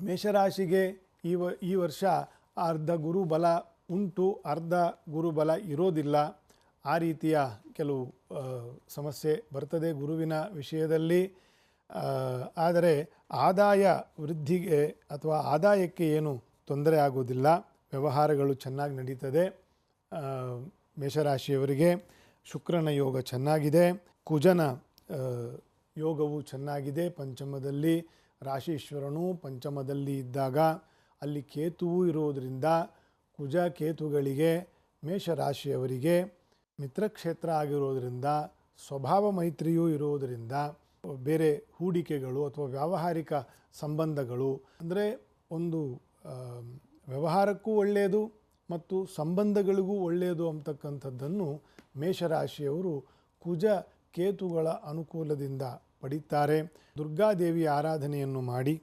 ಮೇಷರಾಶಿಗೆ ಈ ವರ್ಷ ಅರ್ಧ ಗುರುಬಲ ಉಂಟು, ಅರ್ಧ ಗುರುಬಲ ಇರೋದಿಲ್ಲ. ಆ ರೀತಿಯ ಕೆಲವು ಸಮಸ್ಯೆ ಬರ್ತದೆ ಗುರುವಿನ ವಿಷಯದಲ್ಲಿ. ಆದರೆ ಆದಾಯ ವೃದ್ಧಿಗೆ ಅಥವಾ ಆದಾಯಕ್ಕೆ ಏನು ತೊಂದರೆ ಆಗೋದಿಲ್ಲ. ವ್ಯವಹಾರಗಳು ಚೆನ್ನಾಗಿ ನಡೀತದೆ. ಮೇಷರಾಶಿಯವರಿಗೆ ಶುಕ್ರನ ಯೋಗ ಚೆನ್ನಾಗಿದೆ, ಕುಜನ ಯೋಗವು ಚೆನ್ನಾಗಿದೆ. ಪಂಚಮದಲ್ಲಿ ರಾಶೀಶ್ವರನು ಪಂಚಮದಲ್ಲಿ ಇದ್ದಾಗ ಅಲ್ಲಿ ಕೇತುವು ಇರೋದರಿಂದ ಕುಜ ಕೇತುಗಳಿಗೆ ಮೇಷರಾಶಿಯವರಿಗೆ ಮಿತ್ರಕ್ಷೇತ್ರ ಆಗಿರೋದರಿಂದ ಸ್ವಭಾವ ಮೈತ್ರಿಯೂ ಇರೋದರಿಂದ ಬೇರೆ ಹೂಡಿಕೆಗಳು ಅಥವಾ ವ್ಯಾವಹಾರಿಕ ಸಂಬಂಧಗಳು ಅಂದರೆ ಒಂದು ವ್ಯವಹಾರಕ್ಕೂ ಒಳ್ಳೆಯದು ಮತ್ತು ಸಂಬಂಧಗಳಿಗೂ ಒಳ್ಳೆಯದು ಅಂತಕ್ಕಂಥದ್ದನ್ನು ಮೇಷರಾಶಿಯವರು ಕುಜ ಕೇತುಗಳ ಅನುಕೂಲದಿಂದ ಪಡೀತಾರೆ. ದುರ್ಗಾದೇವಿಯ ಆರಾಧನೆಯನ್ನು ಮಾಡಿ